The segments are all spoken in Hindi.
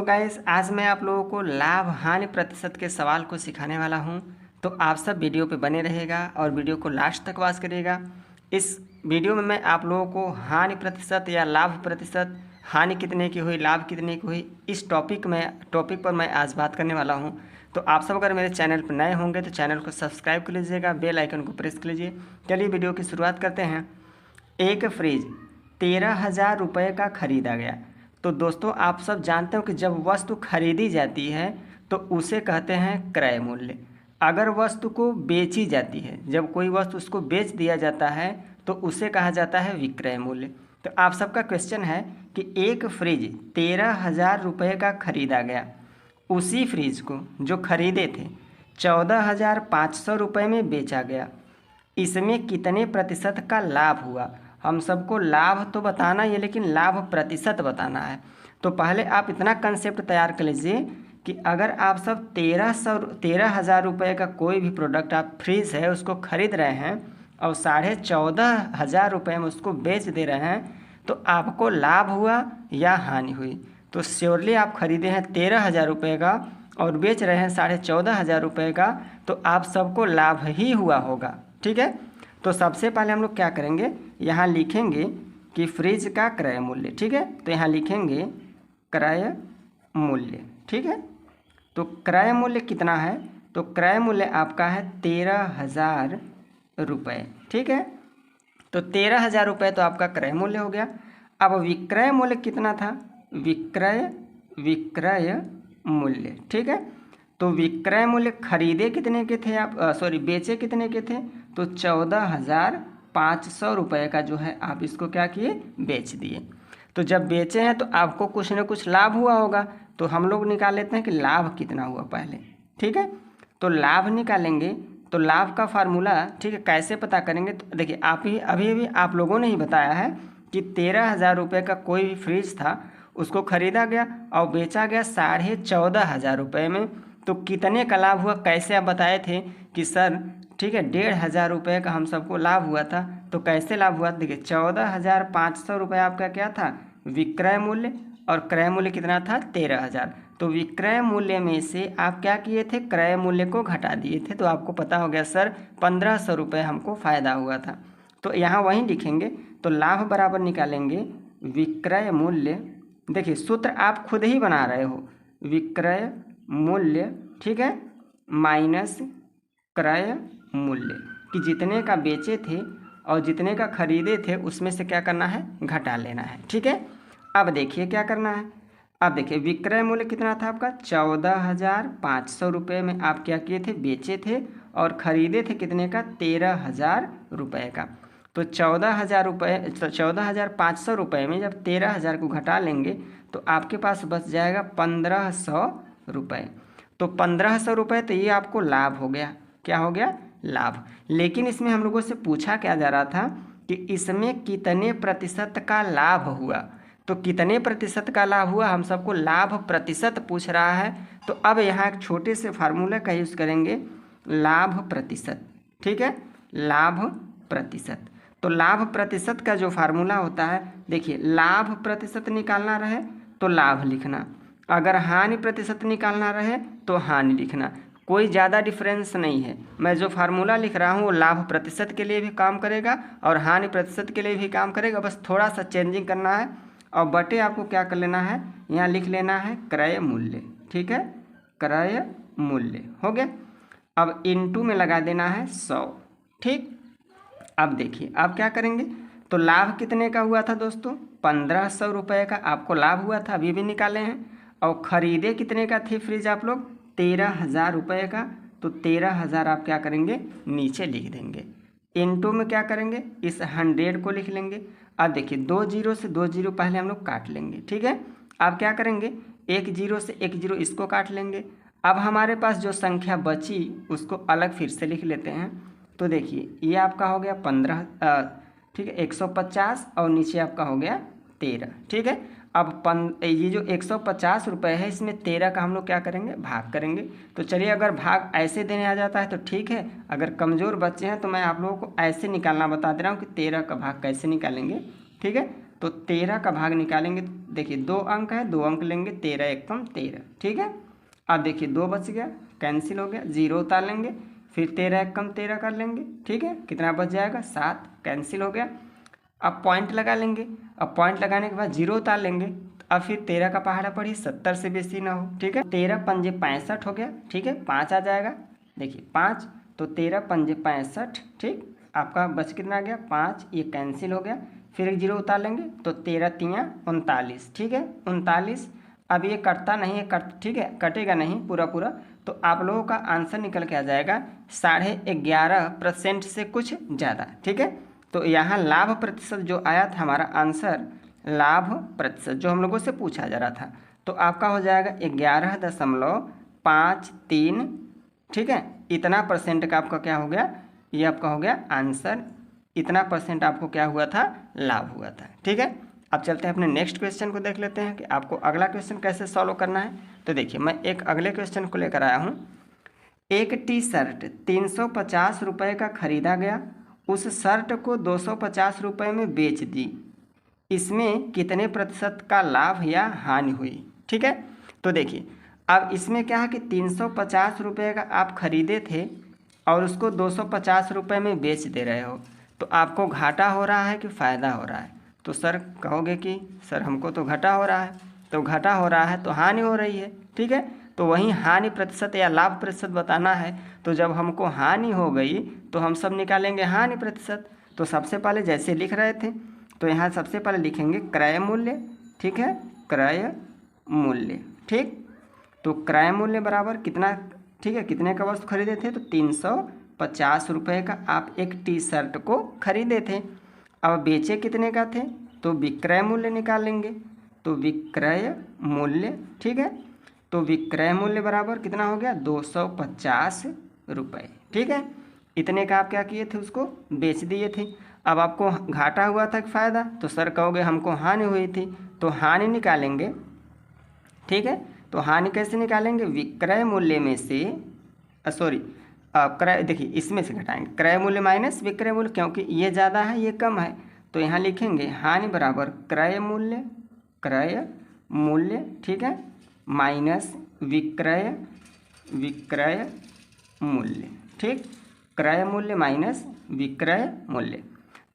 गाइस, आज मैं आप लोगों को लाभ हानि प्रतिशत के सवाल को सिखाने वाला हूं। तो आप सब वीडियो पे बने रहेगा और वीडियो को लास्ट तक वॉच करिएगा। इस वीडियो में मैं आप लोगों को हानि प्रतिशत या लाभ प्रतिशत, हानि कितने की हुई लाभ कितने की हुई, इस टॉपिक पर मैं आज बात करने वाला हूं। तो आप सब अगर मेरे चैनल पर नए होंगे तो चैनल को सब्सक्राइब कर लीजिएगा, बेल आइकन को प्रेस कर लीजिए। चलिए वीडियो की शुरुआत करते हैं। एक फ्रिज 13,000 रुपये का खरीदा गया। तो दोस्तों, आप सब जानते हो कि जब वस्तु खरीदी जाती है तो उसे कहते हैं क्रय मूल्य। अगर वस्तु को बेची जाती है, जब कोई वस्तु उसको बेच दिया जाता है तो उसे कहा जाता है विक्रय मूल्य। तो आप सबका क्वेश्चन है कि एक फ्रिज 13,000 रुपये का खरीदा गया, उसी फ्रिज को जो खरीदे थे 14,500 रुपये में बेचा गया, इसमें कितने प्रतिशत का लाभ हुआ। हम सबको लाभ तो बताना ही है, लेकिन लाभ प्रतिशत बताना है। तो पहले आप इतना कंसेप्ट तैयार कर लीजिए कि अगर आप सब 13,000 रुपये का कोई भी प्रोडक्ट, आप फ्रिज है उसको खरीद रहे हैं और 14,500 रुपये में उसको बेच दे रहे हैं, तो आपको लाभ हुआ या हानि हुई। तो श्योरली आप खरीदे हैं 13,000 रुपये का और बेच रहे हैं 14,500 रुपये का, तो आप सबको लाभ ही हुआ होगा। ठीक है, तो सबसे पहले हम लोग क्या करेंगे, यहाँ लिखेंगे कि फ्रिज का क्रय मूल्य। ठीक है, तो यहाँ लिखेंगे क्रय मूल्य। ठीक है, तो क्रय मूल्य कितना है, तो क्रय मूल्य आपका है 13,000 रुपये। ठीक है, तो 13,000 रुपये तो आपका क्रय मूल्य हो गया। अब विक्रय मूल्य कितना था, विक्रय मूल्य। ठीक है, तो विक्रय मूल्य खरीदे कितने के थे आप, बेचे कितने के थे, तो 14,500 रुपये का जो है आप इसको क्या किए, बेच दिए। तो जब बेचे हैं तो आपको कुछ न कुछ लाभ हुआ होगा, तो हम लोग निकाल लेते हैं कि लाभ कितना हुआ पहले। ठीक है, तो लाभ निकालेंगे। तो लाभ का फार्मूला, ठीक है, कैसे पता करेंगे, तो देखिए आप ही अभी आप लोगों ने ही बताया है कि 13,000 रुपये का कोई भी फ्रिज था, उसको खरीदा गया और बेचा गया 14,500 रुपये में। तो कितने का लाभ हुआ, कैसे आप बताए थे कि सर, ठीक है, 1,500 रुपये का हम सबको लाभ हुआ था। तो कैसे लाभ हुआ, देखिए 14,500 रुपये आपका क्या था, विक्रय मूल्य, और क्रय मूल्य कितना था 13,000। तो विक्रय मूल्य में से आप क्या किए थे, क्रय मूल्य को घटा दिए थे, तो आपको पता हो गया सर 1,500 रुपये हमको फ़ायदा हुआ था। तो यहाँ वहीं लिखेंगे, तो लाभ बराबर निकालेंगे विक्रय मूल्य। देखिए सूत्र आप खुद ही बना रहे हो, विक्रय मूल्य, ठीक है, माइनस क्रय मूल्य, कि जितने का बेचे थे और जितने का खरीदे थे उसमें से क्या करना है, घटा लेना है। ठीक है, अब देखिए क्या करना है। अब देखिए विक्रय मूल्य कितना था आपका, 14,500 रुपये में आप क्या किए थे, बेचे थे, और खरीदे थे कितने का, 13,000 रुपये का। तो 14,500 रुपये में जब 13,000 को घटा लेंगे तो आपके पास बच जाएगा 1,500 रुपये। तो 1,500 रुपये, तो ये आपको लाभ हो गया। क्या हो गया, लाभ। लेकिन इसमें हम लोगों से पूछा क्या जा रहा था कि इसमें कितने प्रतिशत का लाभ हुआ। तो कितने प्रतिशत का लाभ हुआ, हम सबको लाभ प्रतिशत पूछ रहा है। तो अब यहाँ एक छोटे से फार्मूला का यूज़ करेंगे, लाभ प्रतिशत। ठीक है, लाभ प्रतिशत। तो लाभ प्रतिशत का जो फार्मूला होता है, देखिए लाभ प्रतिशत निकालना रहे तो लाभ लिखना, अगर हानि प्रतिशत निकालना रहे तो हानि लिखना। कोई ज़्यादा डिफरेंस नहीं है। मैं जो फार्मूला लिख रहा हूँ वो लाभ प्रतिशत के लिए भी काम करेगा और हानि प्रतिशत के लिए भी काम करेगा, बस थोड़ा सा चेंजिंग करना है। और बटे आपको क्या कर लेना है, यहाँ लिख लेना है क्रय मूल्य। ठीक है, क्रय मूल्य हो गया। अब इनटू में लगा देना है 100। ठीक, अब देखिए आप क्या करेंगे, तो लाभ कितने का हुआ था दोस्तों, 1,500 रुपये का आपको लाभ हुआ था, अभी भी निकाले हैं। और ख़रीदे कितने का थी फ्रिज आप लोग, 13,000 रुपये का। तो 13,000 आप क्या करेंगे, नीचे लिख देंगे। इनटू में क्या करेंगे, इस 100 को लिख लेंगे। अब देखिए 2 जीरो से 2 जीरो पहले हम लोग काट लेंगे। ठीक है, अब क्या करेंगे, 1 जीरो से 1 जीरो इसको काट लेंगे। अब हमारे पास जो संख्या बची उसको अलग फिर से लिख लेते हैं। तो देखिए ये आपका हो गया 15, ठीक है, 150, और नीचे आपका हो गया 13। ठीक है, अब ये जो 150 रुपये है, इसमें 13 का हम लोग क्या करेंगे, भाग करेंगे। तो चलिए अगर भाग ऐसे देने आ जाता है तो ठीक है, अगर कमज़ोर बच्चे हैं तो मैं आप लोगों को ऐसे निकालना बता दे रहा हूँ कि 13 का भाग कैसे निकालेंगे। ठीक है, तो 13 का भाग निकालेंगे। देखिए 2 अंक है, 2 अंक लेंगे, 13 एकम 13, ठीक है। अब देखिए 2 बच गया, कैंसिल हो गया, 0 उतार लेंगे, फिर 13 एकम 13 कर लेंगे, ठीक है। कितना बच जाएगा 7, कैंसिल हो गया। अब पॉइंट लगा लेंगे, अब पॉइंट लगाने के बाद 0 उतार लेंगे। अब फिर 13 का पहाड़ा पढ़िए, 70 से बेसी ना हो, ठीक है। 13 पंजे 65 हो गया, ठीक है, 5 आ जाएगा। देखिए 5, तो 13 पंजे 65, ठीक। आपका बच कितना आ गया 5, ये कैंसिल हो गया। फिर एक 0 उतार लेंगे, तो 13 तियाँ 39, ठीक है, 39। अब ये कटता नहीं है, ठीक है, कटेगा नहीं पूरा पूरा। तो आप लोगों का आंसर निकल के आ जाएगा 11.5% से कुछ ज़्यादा, ठीक है। तो यहाँ लाभ प्रतिशत जो आया था हमारा आंसर, लाभ प्रतिशत जो हम लोगों से पूछा जा रहा था, तो आपका हो जाएगा 11.53, ठीक है। इतना परसेंट का आपका क्या हो गया, ये आपका हो गया आंसर। इतना परसेंट आपको क्या हुआ था, लाभ हुआ था, ठीक है। अब चलते हैं अपने नेक्स्ट क्वेश्चन को देख लेते हैं कि आपको अगला क्वेश्चन कैसे सॉल्व करना है। तो देखिए मैं एक अगले क्वेश्चन को लेकर आया हूँ। एक टी शर्ट 350 रुपये का खरीदा गया, उस शर्ट को 250 रुपये में बेच दी, इसमें कितने प्रतिशत का लाभ या हानि हुई, ठीक है। तो देखिए अब इसमें क्या है कि 350 रुपये का आप खरीदे थे और उसको 250 रुपये में बेच दे रहे हो, तो आपको घाटा हो रहा है कि फ़ायदा हो रहा है। तो सर कहोगे कि सर हमको तो घाटा हो रहा है, तो घाटा हो रहा है तो हानि हो रही है, ठीक है। तो वहीं हानि प्रतिशत या लाभ प्रतिशत बताना है, तो जब हमको हानि हो गई तो हम सब निकालेंगे हानि प्रतिशत। तो सबसे पहले जैसे लिख रहे थे, तो यहाँ सबसे पहले लिखेंगे क्रय मूल्य, ठीक है, क्रय मूल्य, ठीक। तो क्रय मूल्य बराबर कितना, ठीक है, कितने का वस्तु खरीदे थे, तो 350 रुपये का आप एक टी शर्ट को खरीदे थे। अब बेचे कितने का थे, तो विक्रय मूल्य निकाल लेंगे, तो विक्रय मूल्य, ठीक है। तो विक्रय मूल्य बराबर कितना हो गया 250 रुपये, ठीक है। इतने का आप क्या किए थे, उसको बेच दिए थे। अब आपको घाटा हुआ था कि फ़ायदा, तो सर कहोगे हमको हानि हुई थी, तो हानि निकालेंगे, ठीक है। तो हानि कैसे निकालेंगे, विक्रय मूल्य में से सॉरी क्रय, देखिए इसमें से घटाएंगे क्रय मूल्य माइनस विक्रय मूल्य, क्योंकि ये ज़्यादा है ये कम है। तो यहाँ लिखेंगे हानि बराबर क्रय मूल्य, क्रय मूल्य, ठीक है, माइनस विक्रय, विक्रय मूल्य, ठीक। क्रय मूल्य माइनस विक्रय मूल्य।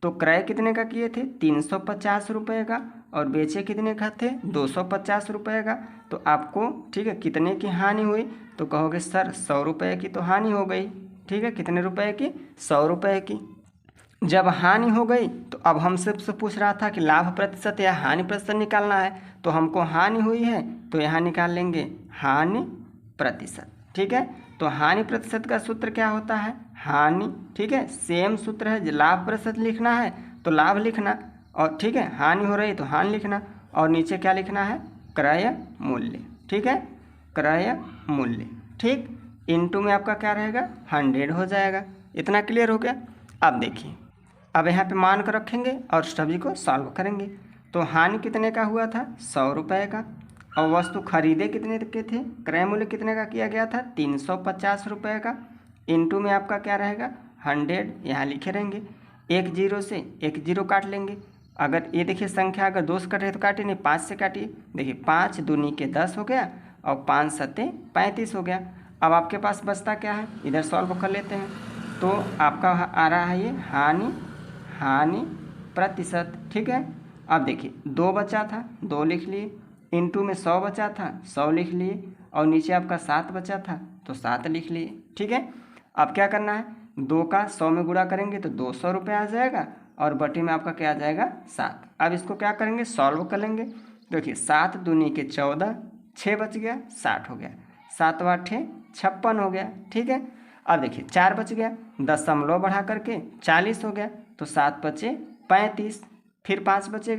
तो क्रय कितने का किए थे 350 रुपये का, और बेचे कितने का थे 250 रुपये का। तो आपको, ठीक है, कितने की हानि हुई, तो कहोगे सर 100 रुपये की तो हानि हो गई, ठीक है। कितने रुपए की, 100 रुपये की। जब हानि हो गई तो अब हमसे पूछ रहा था कि लाभ प्रतिशत या हानि प्रतिशत निकालना है, तो हमको हानि हुई है तो यहाँ निकाल लेंगे हानि प्रतिशत, ठीक है। तो हानि प्रतिशत का सूत्र क्या होता है, हानि, ठीक है, सेम सूत्र है। लाभ प्रतिशत लिखना है तो लाभ लिखना, और ठीक है हानि हो रही तो हानि लिखना, और नीचे क्या लिखना है, क्रय मूल्य, ठीक है, क्रय मूल्य, ठीक। इनटू में आपका क्या रहेगा 100 हो जाएगा। इतना क्लियर हो गया। अब देखिए, अब यहाँ पे मान कर रखेंगे और सभी को सॉल्व करेंगे। तो हानि कितने का हुआ था 100 रुपये का, और वस्तु खरीदे कितने के थे, क्रय मूल्य कितने का किया गया था 350 रुपये का। इनटू में आपका क्या रहेगा 100, यहाँ लिखे रहेंगे। एक जीरो से एक जीरो काट लेंगे। अगर ये देखिए संख्या अगर 2 से कट रहे तो काटिए, नहीं 5 से काटिए। देखिए 5 दूनी के 10 हो गया, और 5 सत्ते 35 हो गया। अब आपके पास बचता क्या है, इधर सॉल्व कर लेते हैं। तो आपका आ रहा है ये हानि, हानि प्रतिशत, ठीक है। अब देखिए 2 बचा था, 2 लिख लिए, इनटू में 100 बचा था, 100 लिख लिए, और नीचे आपका 7 बचा था तो 7 लिख लिए, ठीक है। अब क्या करना है, 2 का 100 में गुणा करेंगे तो 200 रुपये आ जाएगा, और बटे में आपका क्या आ जाएगा 7। अब इसको क्या करेंगे, सॉल्व कर लेंगे। देखिए 7 दूनी के 14, 6 बच गया, 60 हो गया, 7 8 56 हो गया, ठीक है। अब देखिए 4 बच गया, दशमलव बढ़ा करके 40 हो गया, तो 7 बचे 35, फिर 5 बचेगा।